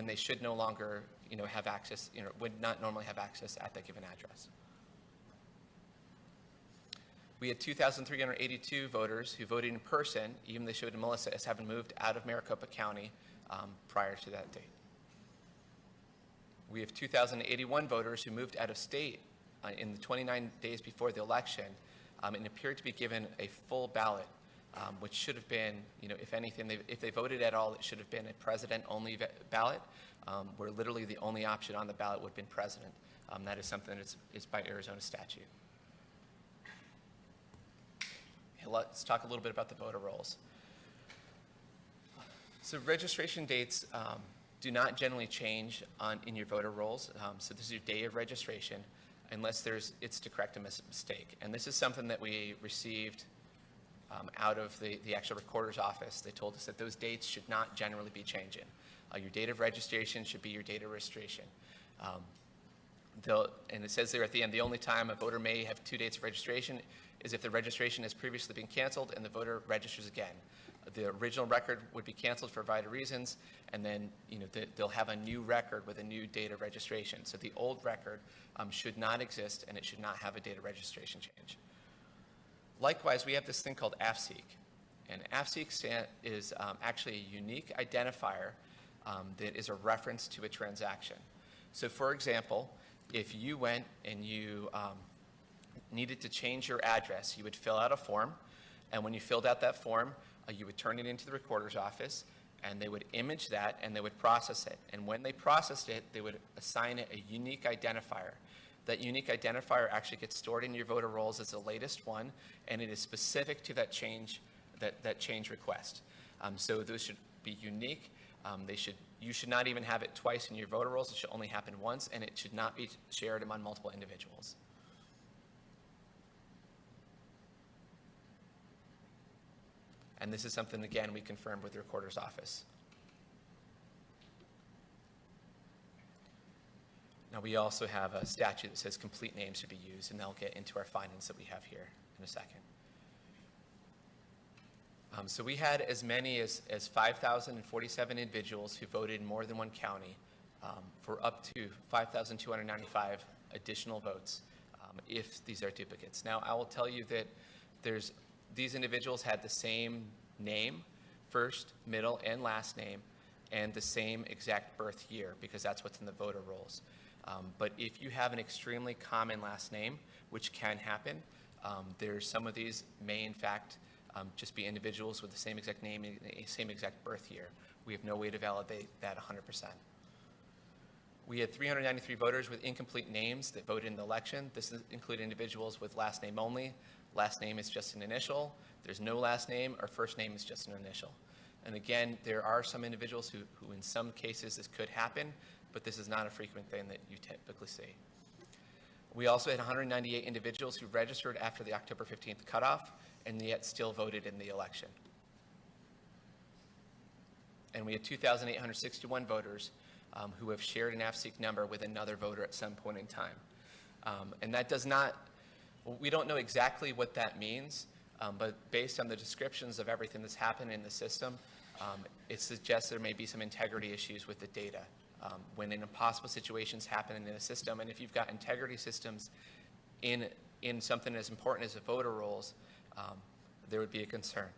when they should no longer, have access, would not normally have access at that given address. We had 2,382 voters who voted in person, even though they showed Melissa as having moved out of Maricopa County prior to that date. We have 2,081 voters who moved out of state in the 29 days before the election and appeared to be given a full ballot, which should have been, if anything, if they voted at all, it should have been a president-only ballot, where literally the only option on the ballot would have been president. That is something that is by Arizona statute. Let's talk a little bit about the voter rolls. So registration dates do not generally change in your voter rolls. So this is your day of registration, unless it's to correct a mistake. And this is something that we received out of the actual recorder's office. They told us that those dates should not generally be changing. Your date of registration should be your date of registration. And it says there at the end, the only time a voter may have two dates of registration is if the registration has previously been canceled and the voter registers again. The original record would be canceled for a variety of reasons, and then they'll have a new record with a new date of registration. So the old record should not exist, and it should not have a date of registration change. Likewise, we have this thing called AFSEEK. And AFSEEK is actually a unique identifier that is a reference to a transaction. So for example, if you went and you needed to change your address, you would fill out a form, and when you filled out that form, you would turn it into the recorder's office, and they would image that, and they would process it. And when they processed it, they would assign it a unique identifier. That unique identifier actually gets stored in your voter rolls as the latest one, and it is specific to that change request. So those should be unique. You should not even have it twice in your voter rolls. It should only happen once, and it should not be shared among multiple individuals. And this is something, again, we confirmed with the recorder's office. Now, we also have a statute that says complete names should be used, and they'll get into our findings that we have here in a second. So we had as many as 5,047 individuals who voted in more than one county for up to 5,295 additional votes if these are duplicates. Now, I will tell you that these individuals had the same name, first, middle, and last name, and the same exact birth year, because that's what's in the voter rolls. But if you have an extremely common last name, which can happen, there's some of these may in fact just be individuals with the same exact name and the same exact birth year. We have no way to validate that 100%. We had 393 voters with incomplete names that voted in the election. This included individuals with last name only. Last name is just an initial. There's no last name, or first name is just an initial. And again, there are some individuals who in some cases this could happen, but this is not a frequent thing that you typically see. We also had 198 individuals who registered after the October 15th cutoff and yet still voted in the election. And we had 2,861 voters who have shared an AFSEEK number with another voter at some point in time. And that does not, we don't know exactly what that means, but based on the descriptions of everything that's happened in the system, it suggests there may be some integrity issues with the data. When impossible situations happen in the system, and if you've got integrity systems in something as important as the voter rolls, there would be a concern.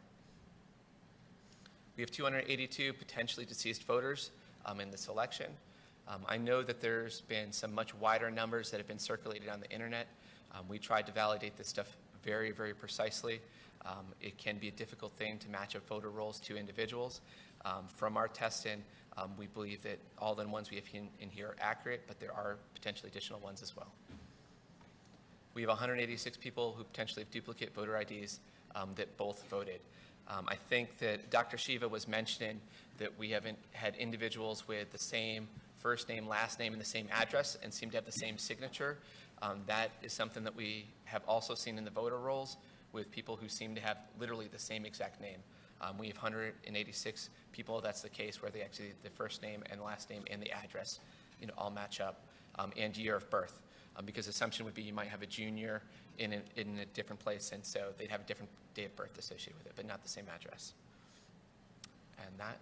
We have 282 potentially deceased voters in this election. I know that there's been some much wider numbers that have been circulated on the internet. We tried to validate this stuff very, very precisely. It can be a difficult thing to match up voter rolls to individuals. From our testing, we believe that all the ones we have in here are accurate, but there are potentially additional ones as well. We have 186 people who potentially have duplicate voter IDs that both voted. I think that Dr. Shiva was mentioning that we haven't had individuals with the same first name, last name, and the same address and seem to have the same signature. That is something that we have also seen in the voter rolls with people who seem to have literally the same exact name. We have 186 people, that's the case, where they actually, the first name and last name and the address, all match up, and year of birth. Because the assumption would be you might have a junior in a different place, and so they'd have a different date of birth associated with it, but not the same address. And that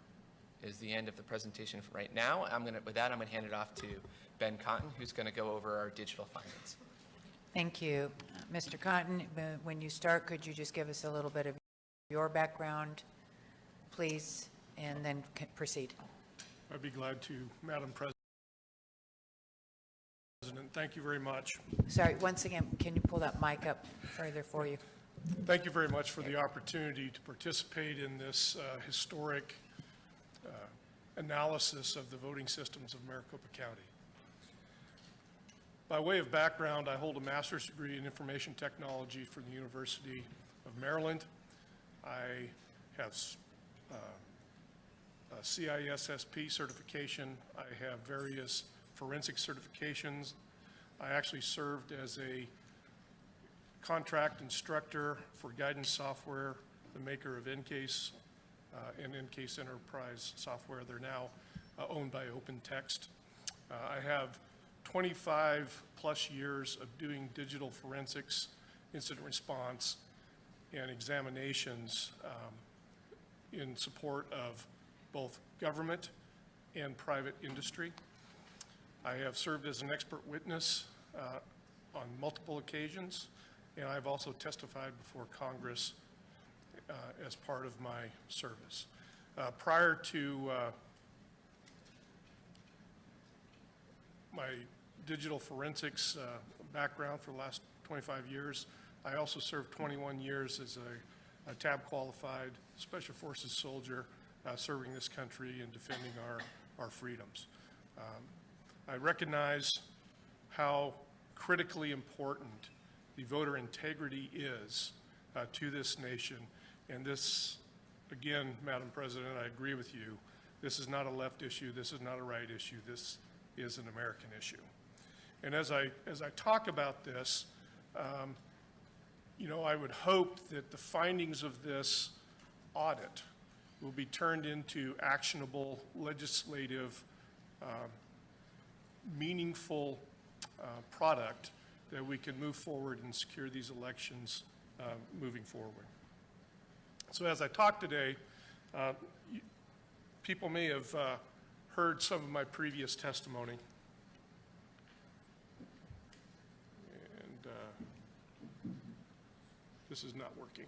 is the end of the presentation for right now. With that, I'm going to hand it off to Ben Cotton, who's going to go over our digital findings. Thank you. Mr. Cotton, when you start, could you just give us a little bit of your background, please, and then proceed? I'd be glad to, Madam President. Thank you very much. Sorry, once again, can you pull that mic up further for you? Thank you very much for the opportunity to participate in this historic analysis of the voting systems of Maricopa County. By way of background, I hold a master's degree in information technology from the University of Maryland. I have a CISSP certification. I have various forensic certifications. I actually served as a contract instructor for guidance software, the maker of Encase and Encase Enterprise software. They're now owned by OpenText. I have 25 plus years of doing digital forensics, incident response, and examinations in support of both government and private industry. I have served as an expert witness on multiple occasions, and I've also testified before Congress as part of my service. Prior to my digital forensics background for the last 25 years, I also served 21 years as a tab qualified Special Forces soldier serving this country and defending our freedoms. I recognize how critically important the voter integrity is to this nation. And this, again, Madam President, I agree with you. This is not a left issue. This is not a right issue. This is an American issue. And as I talk about this, you know, I would hope that the findings of this audit will be turned into actionable, legislative, meaningful product that we can move forward and secure these elections moving forward. So as I talk today, people may have heard some of my previous testimony. And this is not working.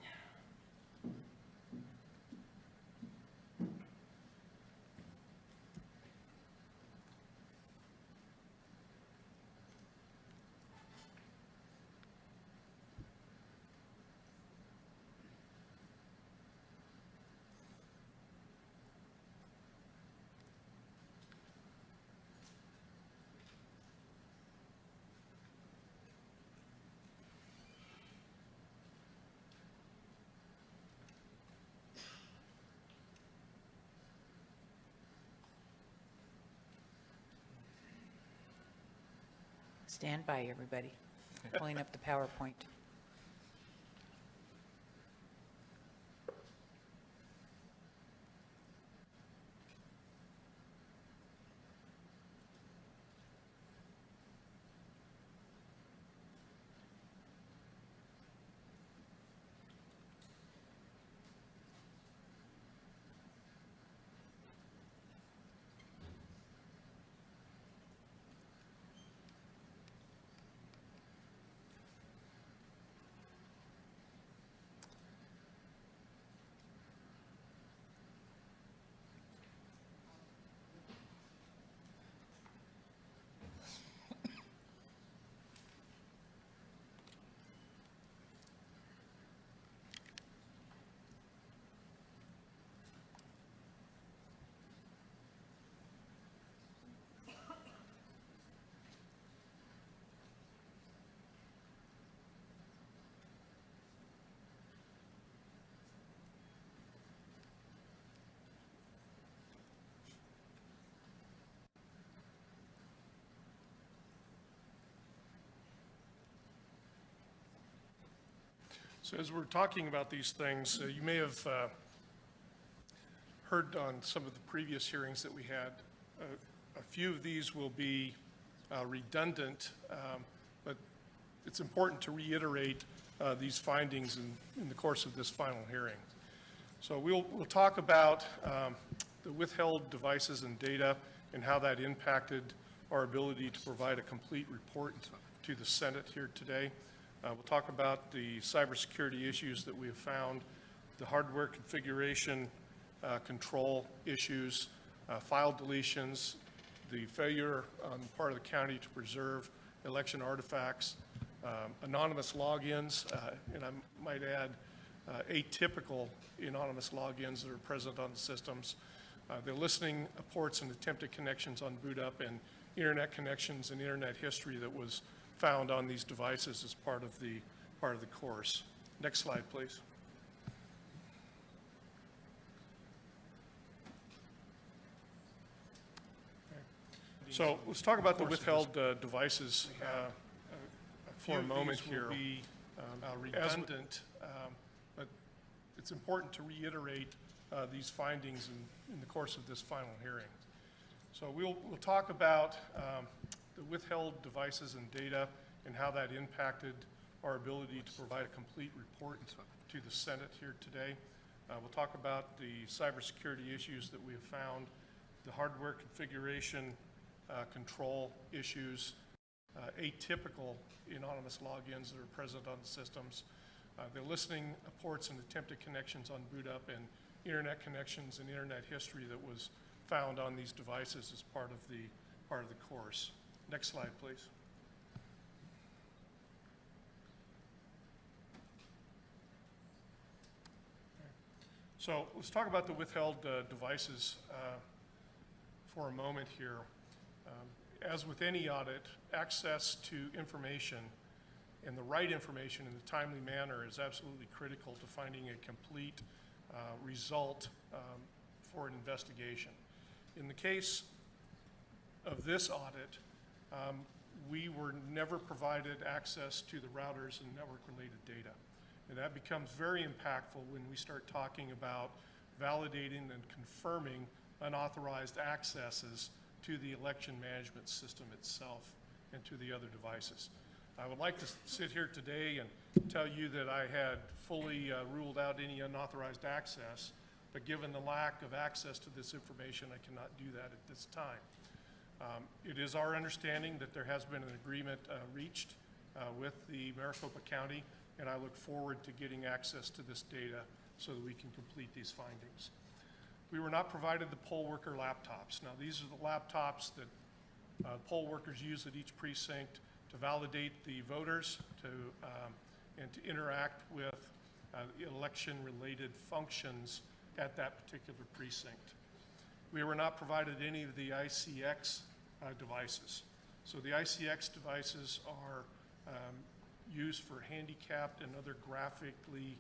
Stand by, everybody. Pulling up the PowerPoint. So as we're talking about these things, you may have heard on some of the previous hearings that we had, a few of these will be redundant, but it's important to reiterate these findings in the course of this final hearing. So we'll talk about the withheld devices and data and how that impacted our ability to provide a complete report to the Senate here today. We'll talk about the cybersecurity issues that we have found, the hardware configuration control issues, file deletions, the failure on the part of the county to preserve election artifacts, anonymous logins, and I might add atypical anonymous logins that are present on the systems, the listening ports and attempted connections on boot up, and internet connections and internet history that was found on these devices as part of the course. Next slide, please. So let's talk about the withheld devices for a moment here. Redundant, but it's important to reiterate these findings in the course of this final hearing. So we'll talk about the withheld devices and data and how that impacted our ability to provide a complete report to the Senate here today. We'll talk about the cybersecurity issues that we have found, the hardware configuration control issues, atypical anonymous logins that are present on the systems, the listening ports and attempted connections on boot up, and internet connections and internet history that was found on these devices as part of the course. Next slide, please. So let's talk about the withheld devices for a moment here. As with any audit, access to information and the right information in a timely manner is absolutely critical to finding a complete result for an investigation. In the case of this audit, we were never provided access to the routers and network-related data. And that becomes very impactful when we start talking about validating and confirming unauthorized accesses to the election management system itself and to the other devices. I would like to sit here today and tell you that I had fully ruled out any unauthorized access, but given the lack of access to this information, I cannot do that at this time. It is our understanding that there has been an agreement reached with the Maricopa County, and I look forward to getting access to this data so that we can complete these findings. We were not provided the poll worker laptops. Now, these are the laptops that poll workers use at each precinct to validate the voters and to interact with election-related functions at that particular precinct. We were not provided any of the ICX devices. So the ICX devices are used for handicapped and other graphically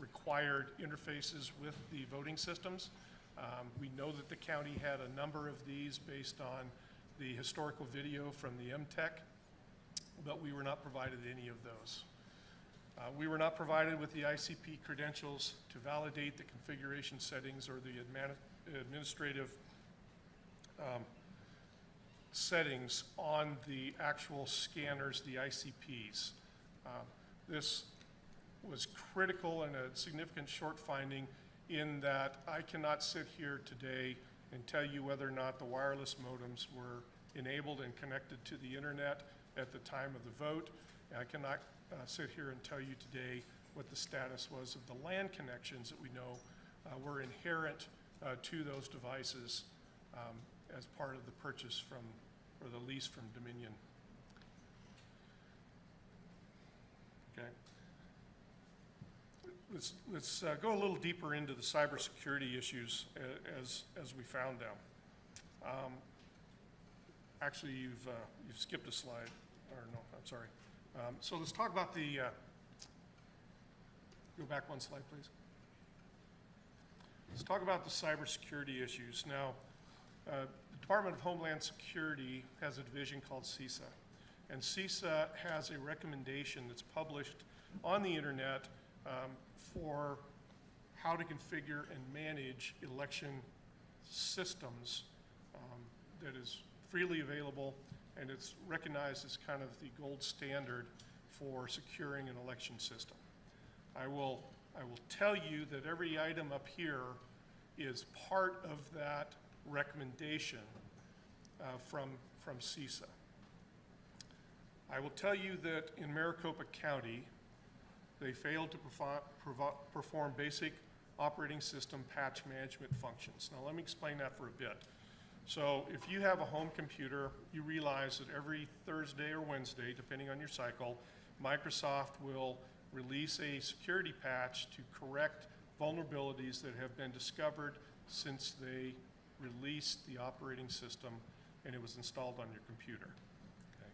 required interfaces with the voting systems. We know that the county had a number of these based on the historical video from the MTech, but we were not provided any of those. We were not provided with the ICP credentials to validate the configuration settings or the administrative settings on the actual scanners, the ICPs. This was critical and a significant short finding in that I cannot sit here today and tell you whether or not the wireless modems were enabled and connected to the internet at the time of the vote. I cannot sit here and tell you today what the status was of the LAN connections that we know were inherent to those devices as part of the purchase from, or the lease from Dominion. Okay. Let's go a little deeper into the cybersecurity issues as we found them. Actually, you've skipped a slide, or no, I'm sorry. So let's talk about the, go back one slide, please. Let's talk about the cybersecurity issues. Now, the Department of Homeland Security has a division called CISA, and CISA has a recommendation that's published on the internet for how to configure and manage election systems that is freely available, and it's recognized as kind of the gold standard for securing an election system. I will tell you that every item up here is part of that recommendation from CISA. I will tell you that in Maricopa County, they failed to perform basic operating system patch management functions. Now let me explain that for a bit. So if you have a home computer, you realize that every Thursday or Wednesday, depending on your cycle, Microsoft will release a security patch to correct vulnerabilities that have been discovered since they released the operating system and it was installed on your computer. Okay.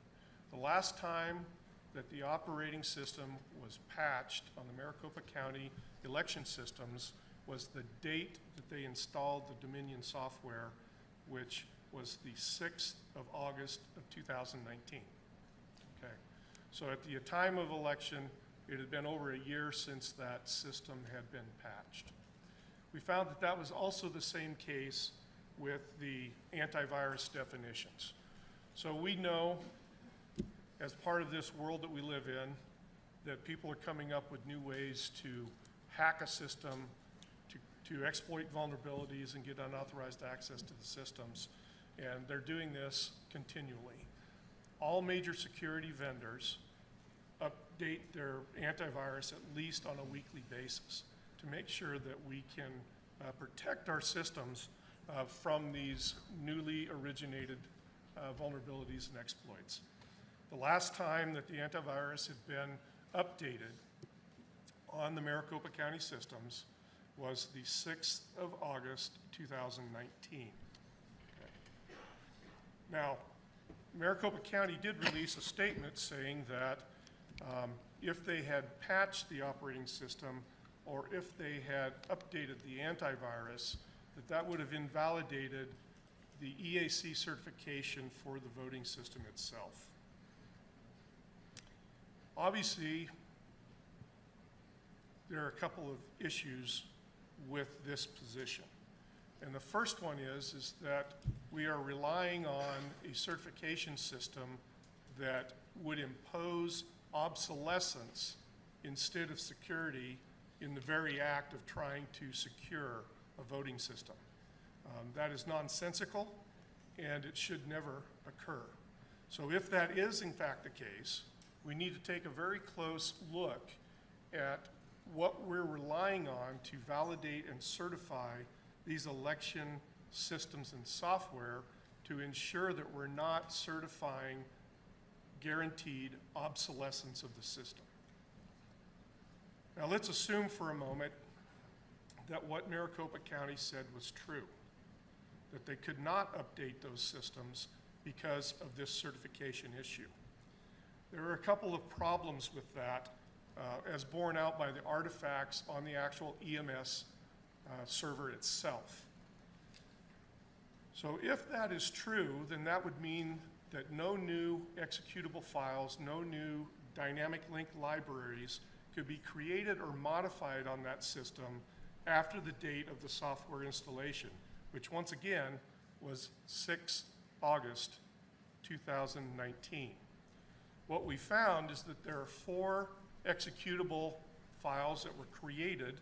The last time that the operating system was patched on the Maricopa County election systems was the date that they installed the Dominion software, which was the 6th of August of 2019. Okay. So at the time of election, it had been over a year since that system had been patched. We found that that was also the same case with the antivirus definitions. So we know, as part of this world that we live in, that people are coming up with new ways to hack a system, to exploit vulnerabilities and get unauthorized access to the systems, and they're doing this continually. All major security vendors update their antivirus at least on a weekly basis to make sure that we can protect our systems from these newly originated vulnerabilities and exploits. The last time that the antivirus had been updated on the Maricopa County systems was the 6th of August, 2019. Okay. Now, Maricopa County did release a statement saying that if they had patched the operating system or if they had updated the antivirus, that would have invalidated the EAC certification for the voting system itself. Obviously, there are a couple of issues with this position. And the first one is that we are relying on a certification system that would impose obsolescence instead of security in the very act of trying to secure a voting system. That is nonsensical, and it should never occur. So if that is in fact the case, we need to take a very close look at what we're relying on to validate and certify these election systems and software to ensure that we're not certifying guaranteed obsolescence of the system. Now let's assume for a moment that what Maricopa County said was true, that they could not update those systems because of this certification issue. There are a couple of problems with that, as borne out by the artifacts on the actual EMS server itself. So if that is true, then that would mean that no new executable files, no new dynamic link libraries could be created or modified on that system after the date of the software installation, which once again was 6 August 2019. What we found is that there are 4 executable files that were created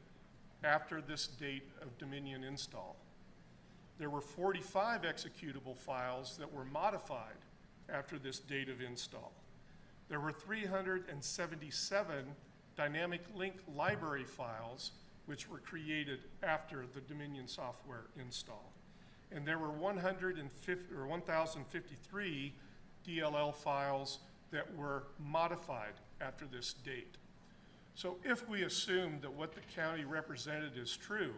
after this date of Dominion install. There were 45 executable files that were modified after this date of install. There were 377 dynamic link library files which were created after the Dominion software install. And there were 1,053 DLL files that were modified after this date. So if we assume that what the county represented is true,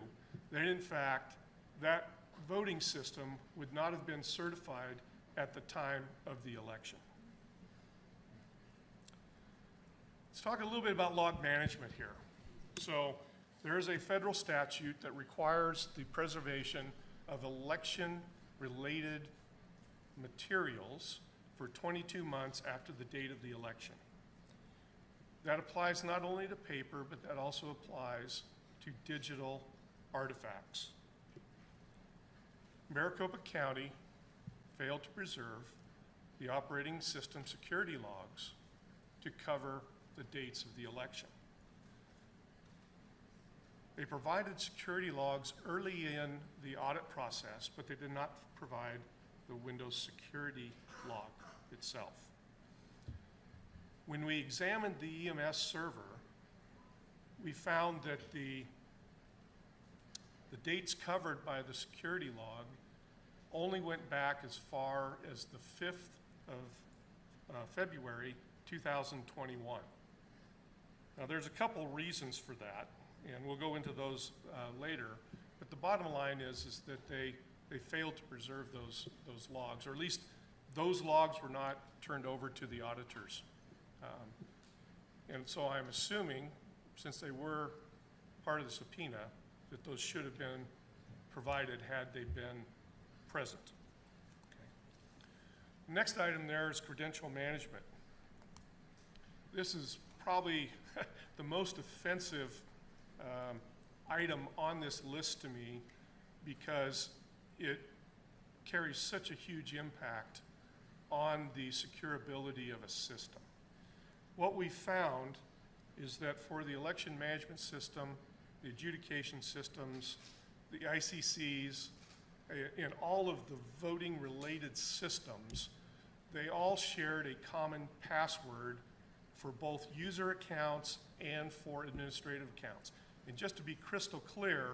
then in fact, that voting system would not have been certified at the time of the election. Let's talk a little bit about log management here. So there is a federal statute that requires the preservation of election-related materials for 22 months after the date of the election. That applies not only to paper, but that also applies to digital artifacts. Maricopa County failed to preserve the operating system security logs to cover the dates of the election. They provided security logs early in the audit process, but they did not provide the Windows security log itself. When we examined the EMS server, we found that the dates covered by the security log only went back as far as the 5th of February 2021. Now there's a couple reasons for that, and we'll go into those later, but the bottom line is that they failed to preserve those logs, or at least those logs were not turned over to the auditors. And so I'm assuming, since they were part of the subpoena, that those should have been provided had they been present. Okay. Next item there is credential management. This is probably the most offensive item on this list to me because it carries such a huge impact on the securability of a system. What we found is that for the election management system, the adjudication systems, the ICCs, and all of the voting related systems, they all shared a common password for both user accounts and for administrative accounts. And just to be crystal clear,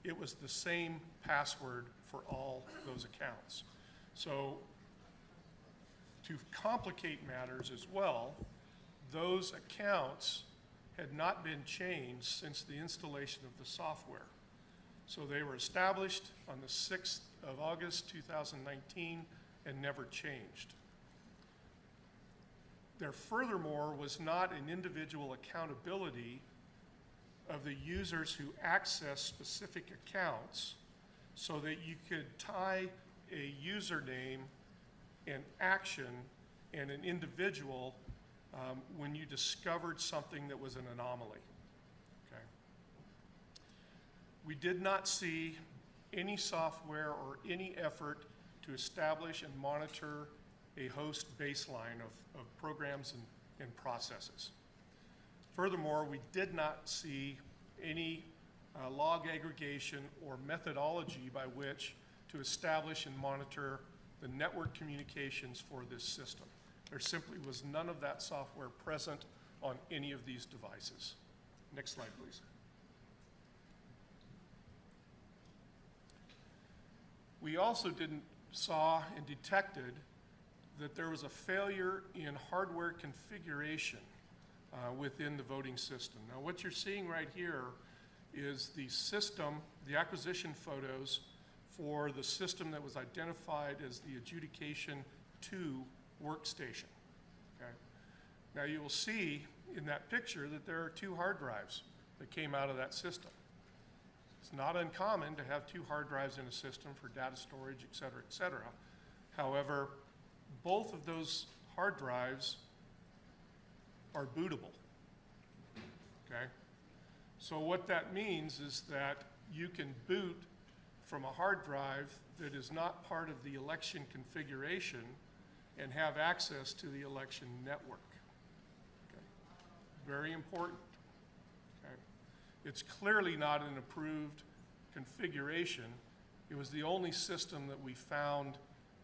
it was the same password for all those accounts. So to complicate matters as well, those accounts had not been changed since the installation of the software. So they were established on the 6th of August 2019 and never changed. There furthermore was not an individual accountability of the users who access specific accounts so that you could tie a username, an action, and an individual when you discovered something that was an anomaly. Okay. We did not see any software or any effort to establish and monitor a host baseline of programs and processes. Furthermore, we did not see any log aggregation or methodology by which to establish and monitor the network communications for this system. There simply was none of that software present on any of these devices. Next slide, please. We also saw and detected that there was a failure in hardware configuration within the voting system. Now what you're seeing right here is the system, the acquisition photos for the system that was identified as the Adjudication 2 workstation. Okay? Now you will see in that picture that there are 2 hard drives that came out of that system. It's not uncommon to have 2 hard drives in a system for data storage, et cetera, et cetera. However, both of those hard drives are bootable. Okay? So what that means is that you can boot from a hard drive that is not part of the election configuration and have access to the election network. Okay? Very important. Okay? It's clearly not an approved configuration. It was the only system that we found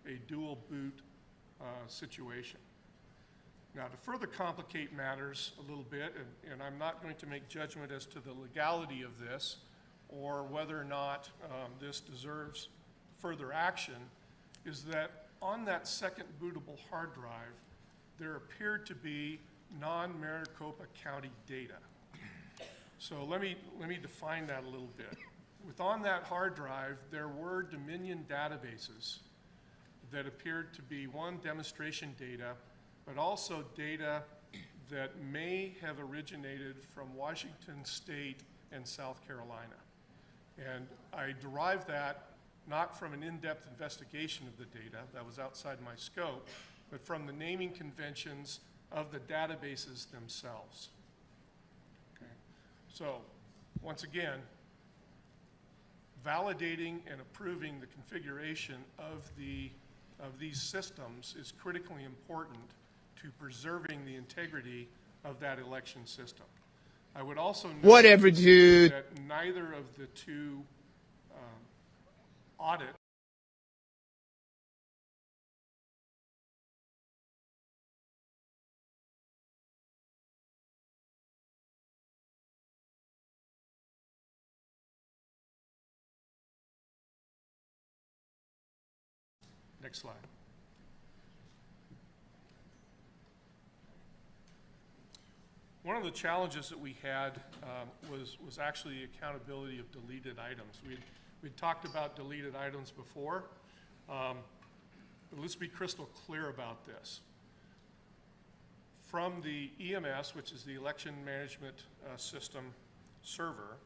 a dual boot situation. Now, to further complicate matters a little bit, and I'm not going to make judgment as to the legality of this or whether or not this deserves further action, is that on that second bootable hard drive, there appeared to be non-Maricopa County data. So let me define that a little bit. On that hard drive, there were Dominion databases that appeared to be, one, demonstration data, but also data that may have originated from Washington State and South Carolina. And I derived that not from an in-depth investigation of the data, that was outside my scope, but from the naming conventions of the databases themselves. Okay. So, once again, validating and approving the configuration of these systems is critically important to preserving the integrity of that election system. I would also note Whatever, dude. that neither of the two audit Next slide. One of the challenges that we had was actually the accountability of deleted items. We'd talked about deleted items before, but let's be crystal clear about this. From the EMS, which is the Election Management System server,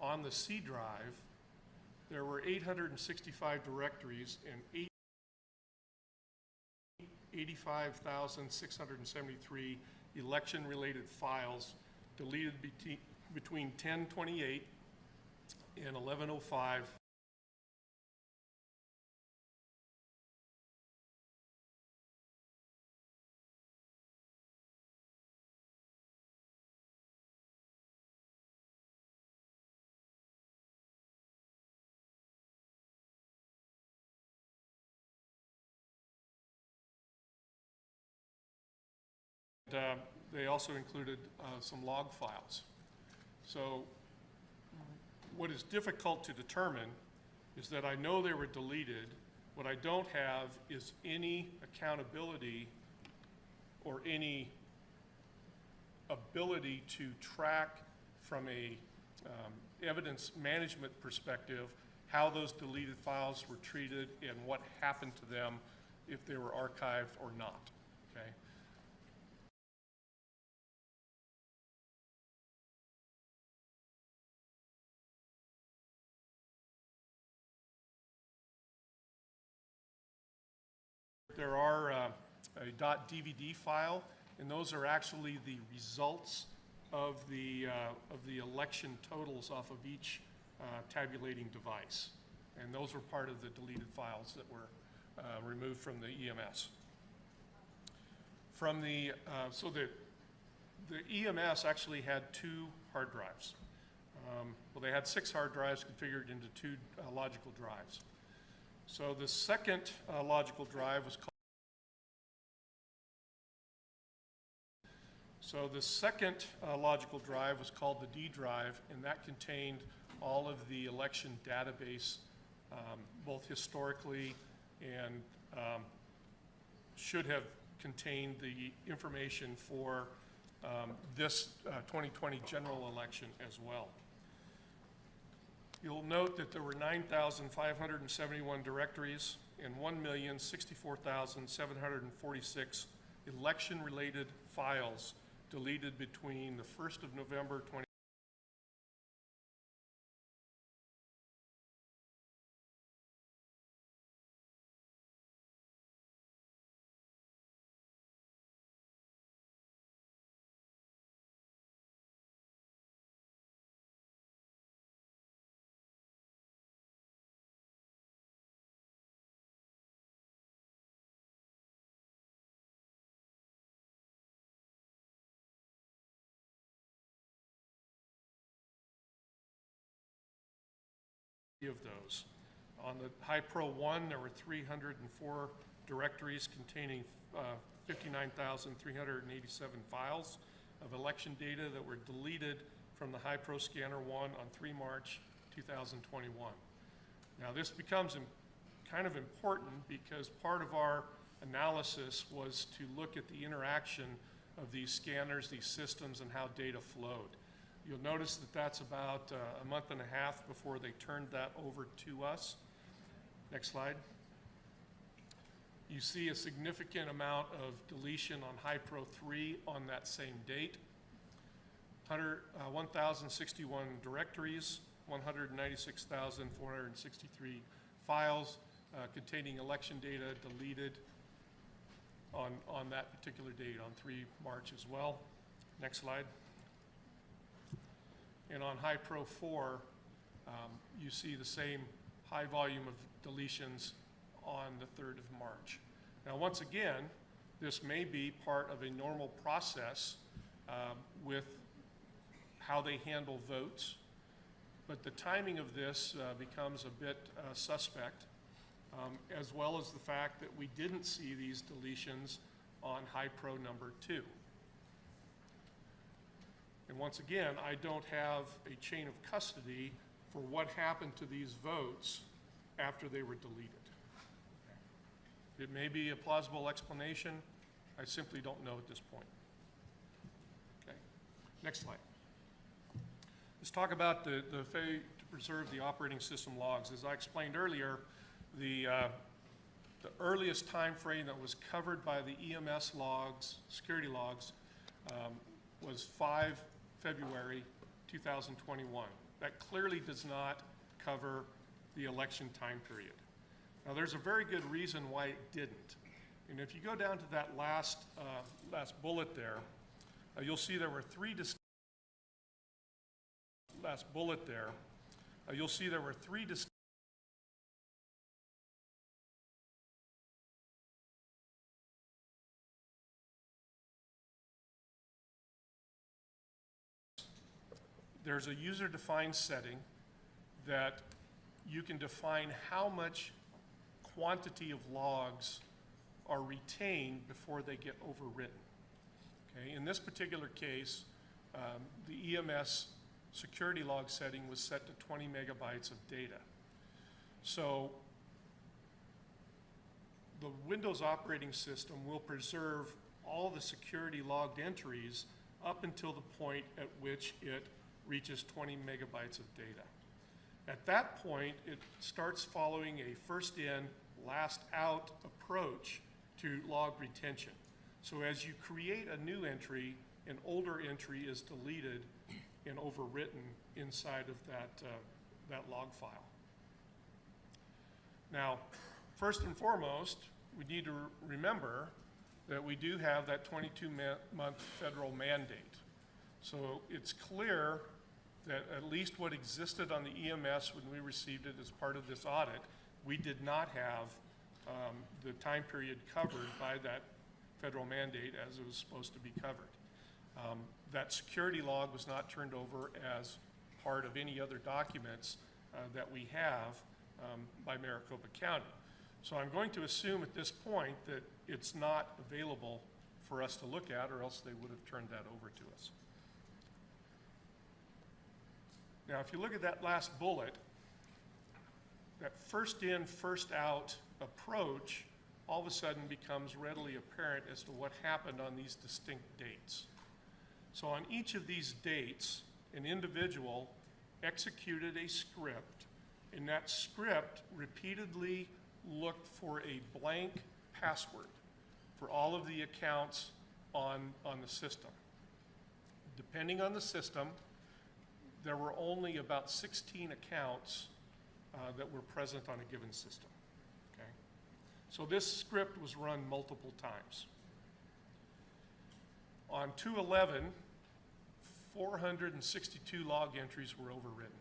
on the C drive, there were 865 directories and 85,673 election-related files deleted between 10/28 and 11/05. They also included some log files. So what is difficult to determine is that I know they were deleted. What I don't have is any accountability or any ability to track from a evidence management perspective how those deleted files were treated and what happened to them, if they were archived or not, okay? There are a .dvd file, and those are actually the results of the election totals off of each tabulating device. And those were part of the deleted files that were removed from the EMS. From the, so the EMS actually had 2 hard drives. Well, they had 6 hard drives configured into 2 logical drives. So the second logical drive was called the D drive, and that contained all of the election database, both historically and should have contained the information for this 2020 general election as well. You'll note that there were 9,571 directories and 1,064,746 election-related files deleted between the 1st of November 2020 of those. On the HiPro 1, there were 304 directories containing 59,387 files of election data that were deleted from the HiPro Scanner 1 on 3 March 2021. Now this becomes kind of important because part of our analysis was to look at the interaction of these scanners, these systems, and how data flowed. You'll notice that that's about a month and a half before they turned that over to us. Next slide. You see a significant amount of deletion on HiPro 3 on that same date. 1,061 directories, 196,463 files containing election data deleted on that particular date, on 3 March as well. Next slide. And on HiPro 4, you see the same high volume of deletions on the 3rd of March. Now, once again, this may be part of a normal process with how they handle votes. But the timing of this becomes a bit suspect, as well as the fact that we didn't see these deletions on High Pro number 2. And once again, I don't have a chain of custody for what happened to these votes after they were deleted. It may be a plausible explanation. I simply don't know at this point. Okay, next slide. Let's talk about the failure to preserve the operating system logs. As I explained earlier, the earliest time frame that was covered by the EMS logs, security logs, was 5 February 2021. That clearly does not cover the election time period. Now, there's a very good reason why it didn't. And if you go down to that last bullet there, you'll see there were three distinct there's a user-defined setting that you can define how much quantity of logs are retained before they get overwritten. Okay? In this particular case, the EMS security log setting was set to 20 megabytes of data. So the Windows operating system will preserve all the security logged entries up until the point at which it reaches 20 megabytes of data. At that point, it starts following a first in, last out approach to log retention. So as you create a new entry, an older entry is deleted and overwritten inside of that log file. Now, first and foremost, we need to remember that we do have that 22-month federal mandate. So it's clear that at least what existed on the EMS when we received it as part of this audit, we did not have the time period covered by that federal mandate as it was supposed to be covered. That security log was not turned over as part of any other documents that we have by Maricopa County. So I'm going to assume at this point that it's not available for us to look at, or else they would have turned that over to us. Now, if you look at that last bullet, that first in, first out approach all of a sudden becomes readily apparent as to what happened on these distinct dates. So on each of these dates, an individual executed a script, and that script repeatedly looked for a blank password for all of the accounts on the system. Depending on the system, there were only about 16 accounts that were present on a given system. Okay? So this script was run multiple times. On 2/11, 462 log entries were overwritten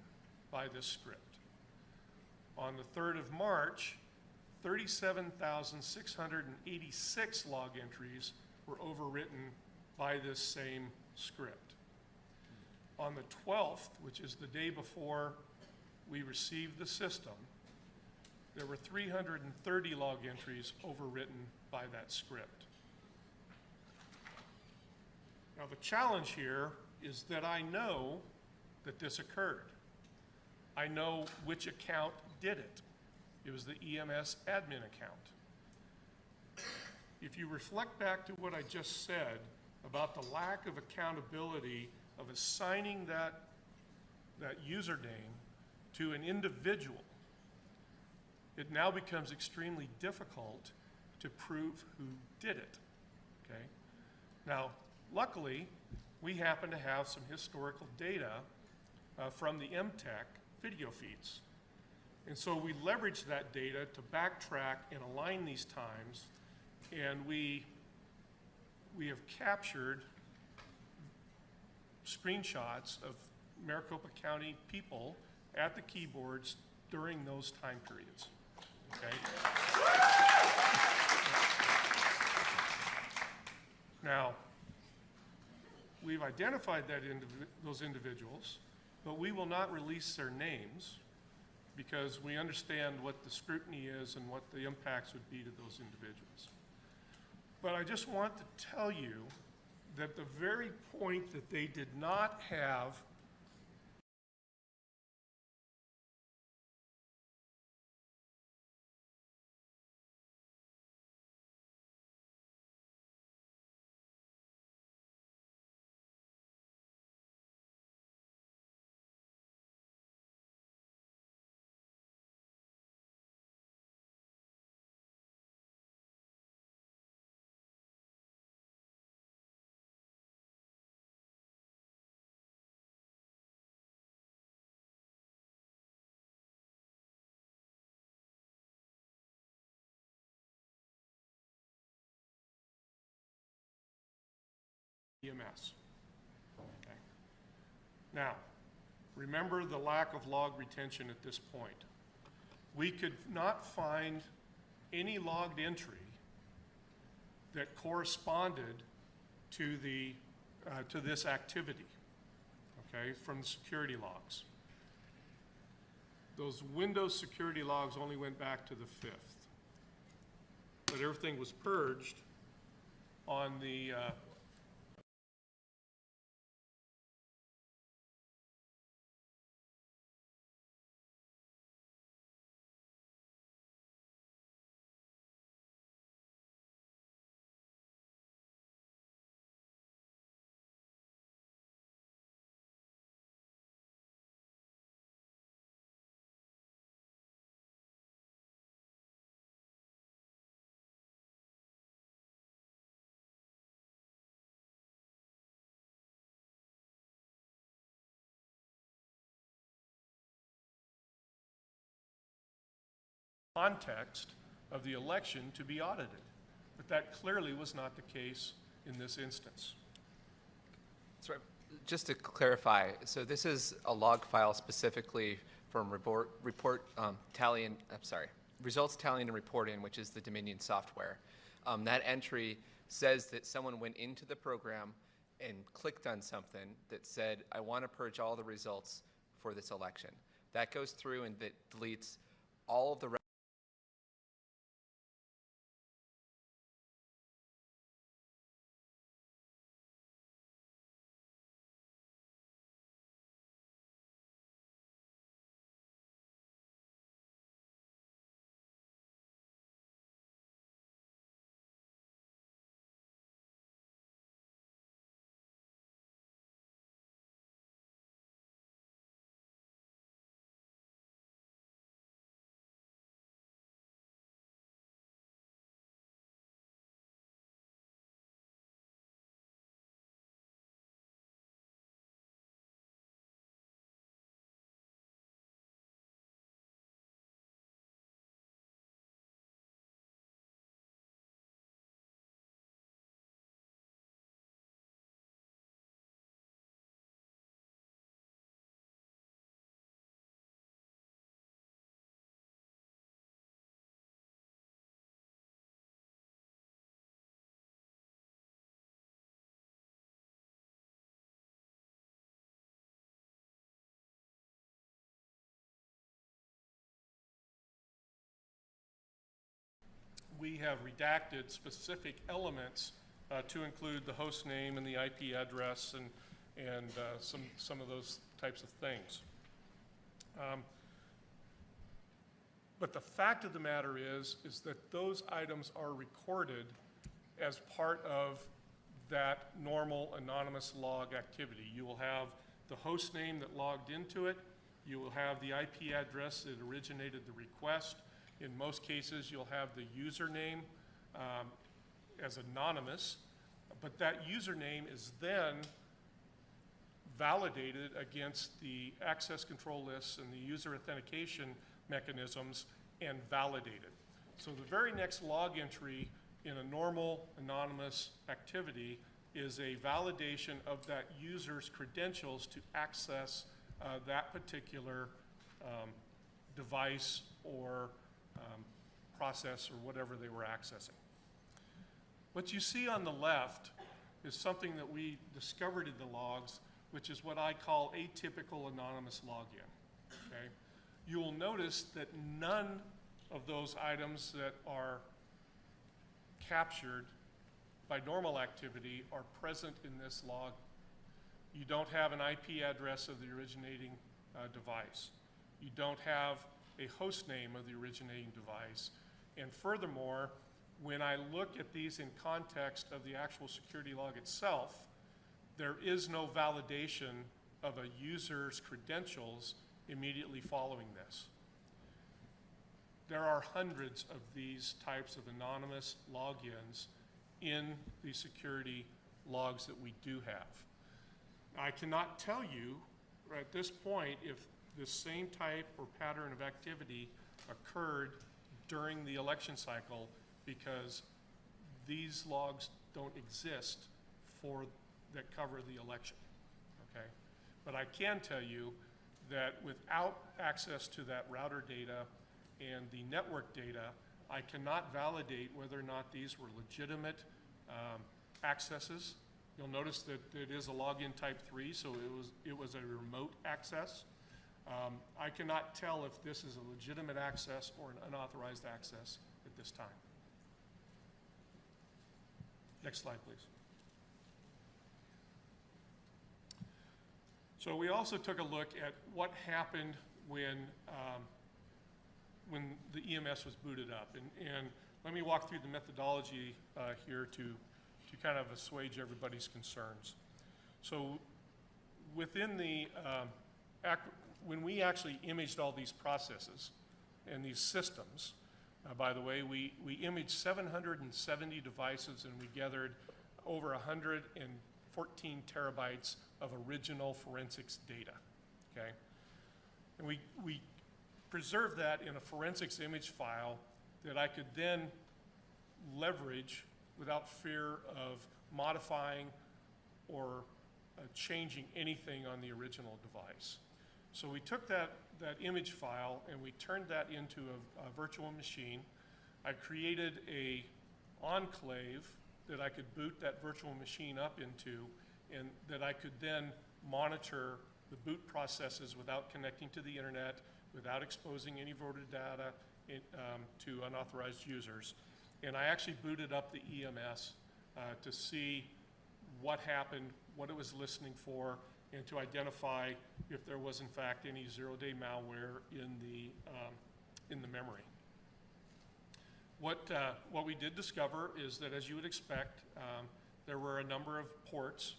by this script. On the 3rd of March, 37,686 log entries were overwritten by this same script. On the 12th, which is the day before we received the system, there were 330 log entries overwritten by that script. Now the challenge here is that I know that this occurred. I know which account did it. It was the EMS admin account. If you reflect back to what I just said about the lack of accountability of assigning that username to an individual, it now becomes extremely difficult to prove who did it, okay? Now, luckily, we happen to have some historical data from the MTech video feeds. And so we leveraged that data to backtrack and align these times, and we have captured screenshots of Maricopa County people at the keyboards during those time periods. Okay? Now, we we've identified those individuals, but we will not release their names because we understand what the scrutiny is and what the impacts would be to those individuals. But I just want to tell you that the very point that they did not have EMS. Okay. Now, remember the lack of log retention at this point. We could not find any logged entry that corresponded to this activity, okay, from the security logs. Those Windows security logs only went back to the 5th, but everything was purged on the context of the election to be audited. But that clearly was not the case in this instance. Sorry, just to clarify, so this is a log file specifically from results tallying and reporting, which is the Dominion software. That entry says that someone went into the program and clicked on something that said, I want to purge all the results for this election. That goes through and that deletes all of the we have redacted specific elements to include the host name and the IP address and some of those types of things. But the fact of the matter is that those items are recorded as part of that normal anonymous log activity. You will have the host name that logged into it. You will have the IP address that originated the request. In most cases, you'll have the username as anonymous, but that username is then validated against the access control lists and the user authentication mechanisms and validated. So the very next log entry in a normal anonymous activity is a validation of that user's credentials to access that particular device or process or whatever they were accessing. What you see on the left is something that we discovered in the logs, which is what I call atypical anonymous login, okay? You will notice that none of those items that are captured by normal activity are present in this log. You don't have an IP address of the originating device. You don't have a host name of the originating device. And furthermore, when I look at these in context of the actual security log itself, there is no validation of a user's credentials immediately following this. There are hundreds of these types of anonymous logins in the security logs that we do have. I cannot tell you at this point if this same type or pattern of activity occurred during the election cycle, because these logs don't exist that cover the election, okay? But I can tell you that without access to that router data and the network data, I cannot validate whether or not these were legitimate accesses. You'll notice that it is a login type 3, so it was a remote access. I cannot tell if this is a legitimate access or an unauthorized access at this time. Next slide, please. So we also took a look at what happened when the EMS was booted up. And let me walk through the methodology here to kind of assuage everybody's concerns. So within the, when we actually imaged all these processes and these systems, by the way, we imaged 770 devices and we gathered over 114 terabytes of original forensics data, okay? And we preserved that in a forensics image file that I could then leverage without fear of modifying or changing anything on the original device. So we took that image file and we turned that into a virtual machine. I created a enclave that I could boot that virtual machine up into, and that I could then monitor the boot processes without connecting to the internet, without exposing any voter data to unauthorized users. And I actually booted up the EMS to see what happened, what it was listening for, and to identify if there was in fact any zero-day malware in the memory. What we did discover is that, as you would expect, there were a number of ports.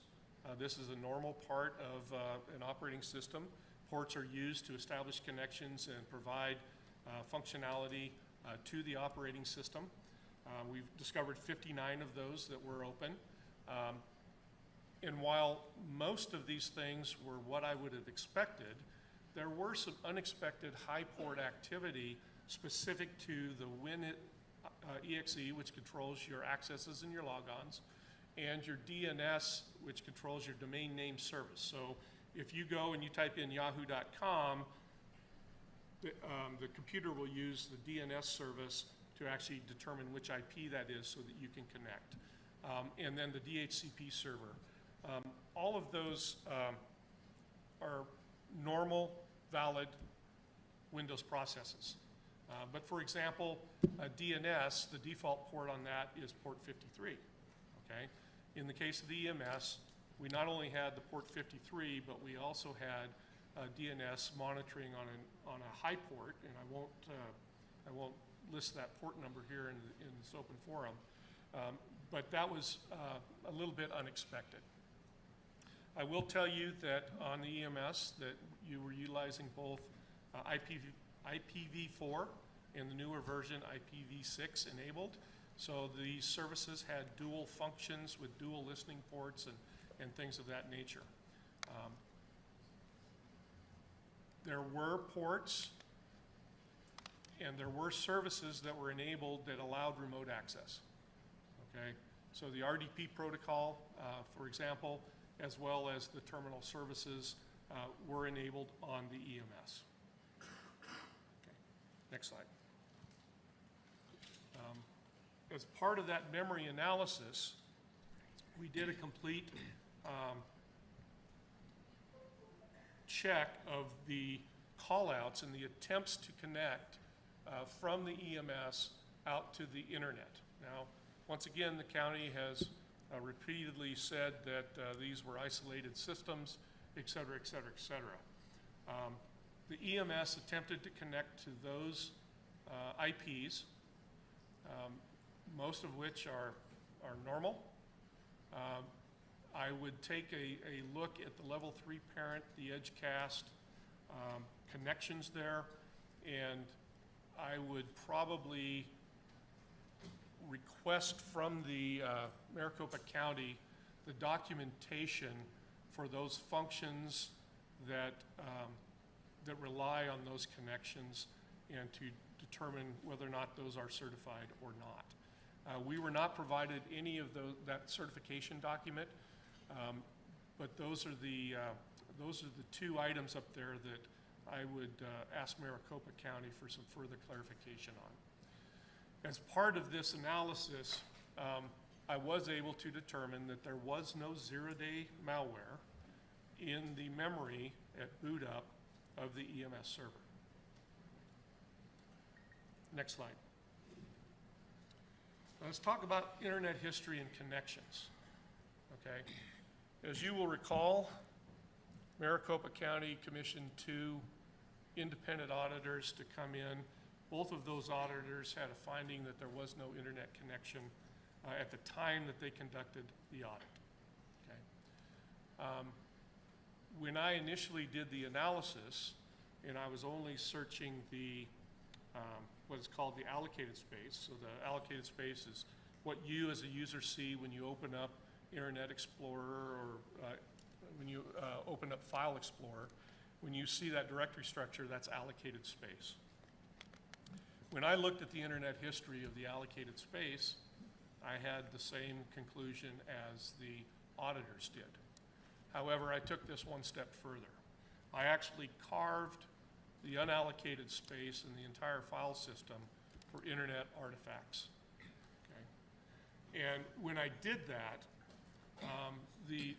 This is a normal part of an operating system. Ports are used to establish connections and provide functionality to the operating system. We've discovered 59 of those that were open. And while most of these things were what I would have expected, there were some unexpected high port activity specific to the WinExe, which controls your accesses and your logons, and your DNS, which controls your domain name service. So if you go and you type in yahoo.com, the computer will use the DNS service to actually determine which IP that is so that you can connect. And then the DHCP server. All of those are normal, valid Windows processes. But for example, DNS, the default port on that is port 53, okay? In the case of the EMS, we not only had the port 53, but we also had DNS monitoring on a high port, and I won't list that port number here in this open forum, but that was a little bit unexpected. I will tell you that on the EMS that you were utilizing both IPv4 and the newer version IPv6 enabled. So these services had dual functions with dual listening ports and things of that nature. There were ports and there were services that were enabled that allowed remote access, okay? So the RDP protocol, for example, as well as the terminal services were enabled on the EMS. Okay. Next slide. As part of that memory analysis, we did a complete check of the callouts and the attempts to connect from the EMS out to the internet. Now, once again, the county has repeatedly said that these were isolated systems, et cetera, et cetera, et cetera. The EMS attempted to connect to those IPs, most of which are normal. I would take a look at the level 3 parent, the EdgeCast connections there, and I would probably request from the Maricopa County the documentation for those functions that rely on those connections, and to determine whether or not those are certified or not. We were not provided any of that certification document, but those are the two items up there that I would ask Maricopa County for some further clarification on. As part of this analysis, I was able to determine that there was no zero-day malware in the memory at boot up of the EMS server. Next slide. Let's talk about internet history and connections, okay? As you will recall, Maricopa County commissioned 2 independent auditors to come in. Both of those auditors had a finding that there was no internet connection at the time that they conducted the audit, okay? When I initially did the analysis, and I was only searching the what is called the allocated space. So the allocated space is what you as a user see when you open up Internet Explorer, or when you open up File Explorer. When you see that directory structure, that's allocated space. When I looked at the internet history of the allocated space, I had the same conclusion as the auditors did. However, I took this one step further. I actually carved the unallocated space in the entire file system for internet artifacts, okay? And when I did that, the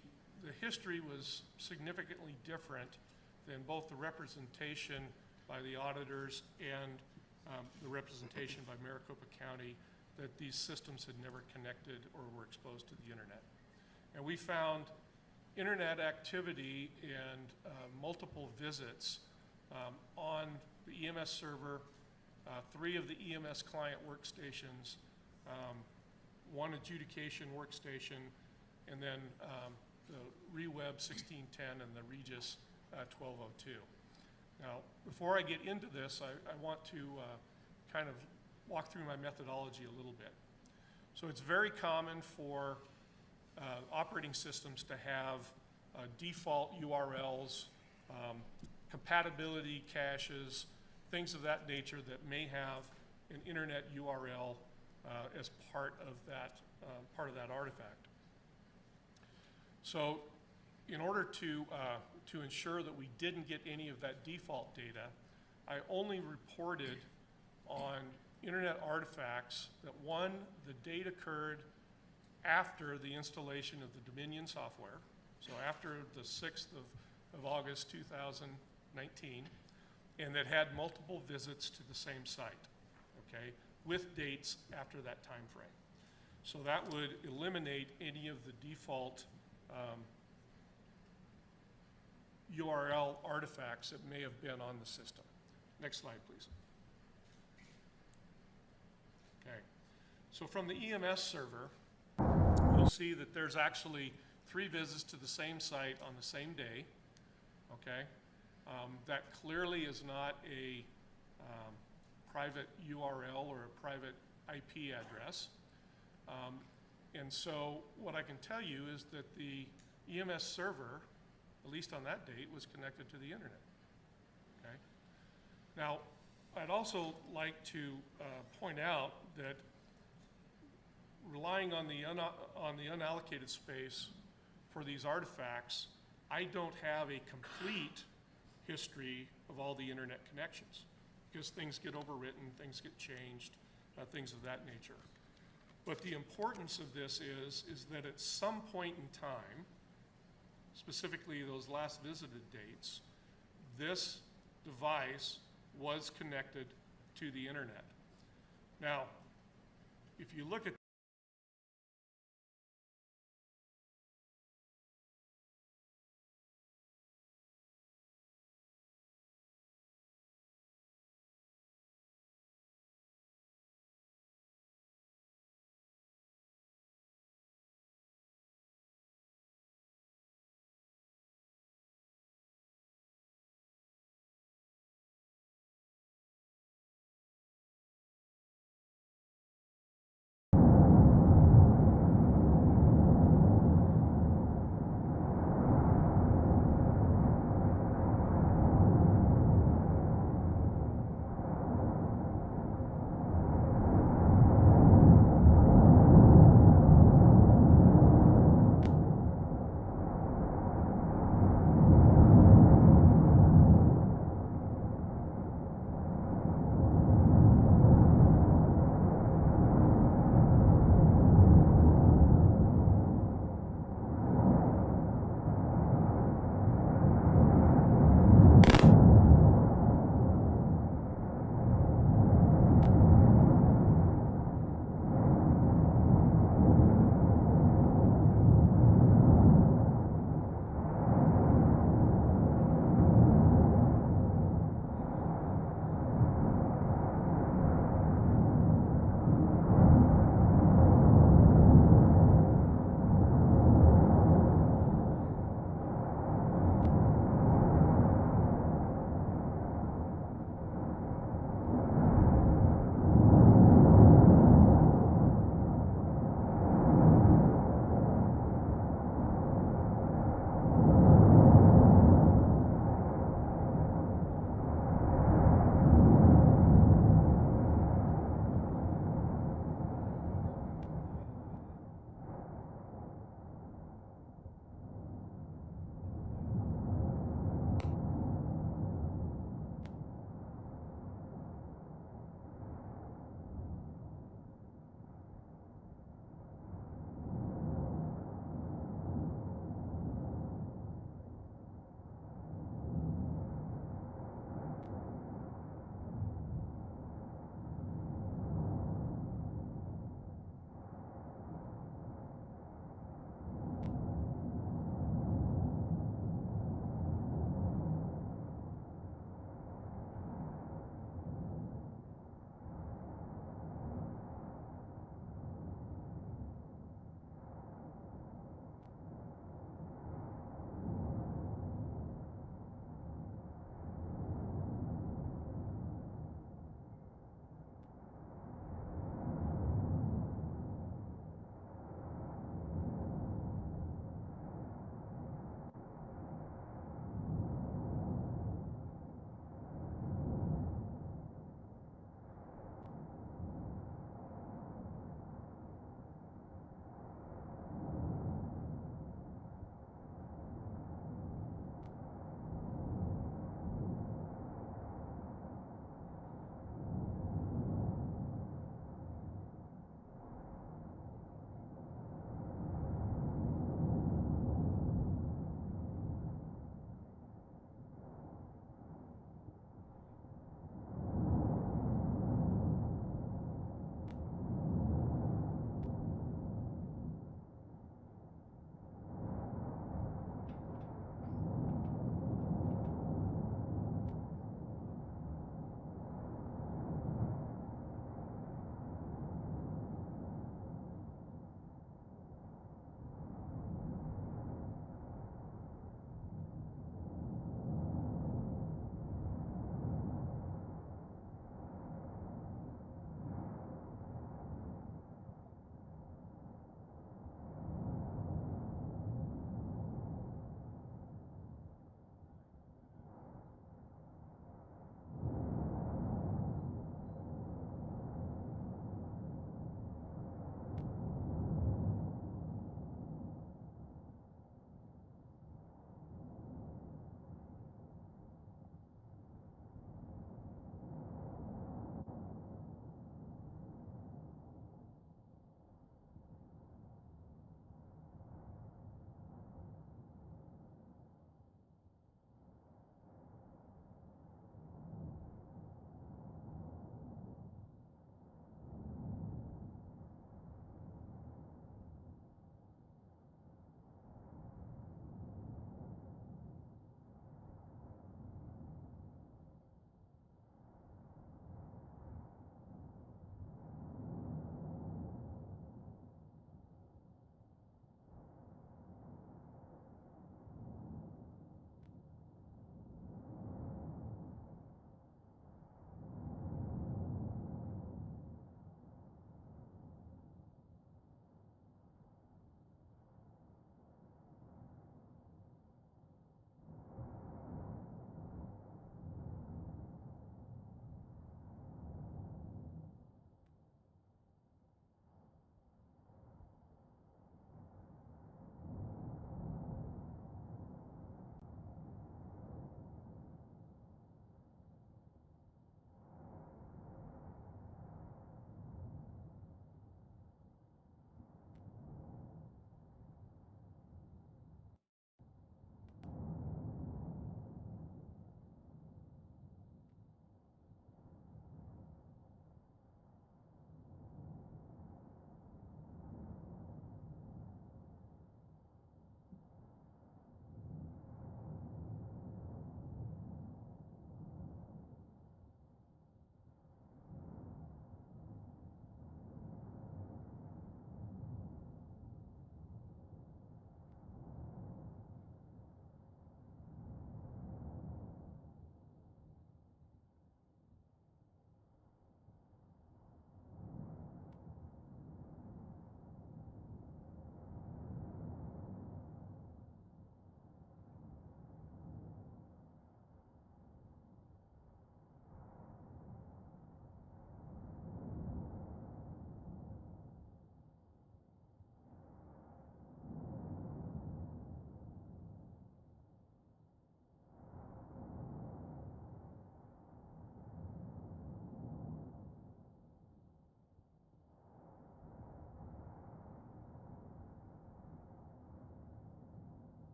history was significantly different than both the representation by the auditors and the representation by Maricopa County that these systems had never connected or were exposed to the internet. And we found internet activity and multiple visits on the EMS server, 3 of the EMS client workstations, 1 adjudication workstation, and then the ReWeb 1610 and the Regis 1202. Now, before I get into this, I want to kind of walk through my methodology a little bit. So it's very common for operating systems to have default URLs, compatibility caches, things of that nature that may have an internet URL as part of that artifact. So in order to ensure that we didn't get any of that default data, I only reported on internet artifacts that, 1, the date occurred after the installation of the Dominion software, so after the 6th of August 2019, and that had multiple visits to the same site, okay, with dates after that time frame. So that would eliminate any of the default URL artifacts that may have been on the system. Next slide, please. Okay, so from the EMS server, you'll see that there's actually 3 visits to the same site on the same day, okay? That clearly is not a private URL or a private IP address. And so what I can tell you is that the EMS server, at least on that date, was connected to the internet, okay? Now, I'd also like to point out that relying on the unallocated space for these artifacts, I don't have a complete history of all the internet connections, because things get overwritten, things get changed, things of that nature. But the importance of this is that at some point in time, specifically those last visited dates, this device was connected to the internet. Now, if you look at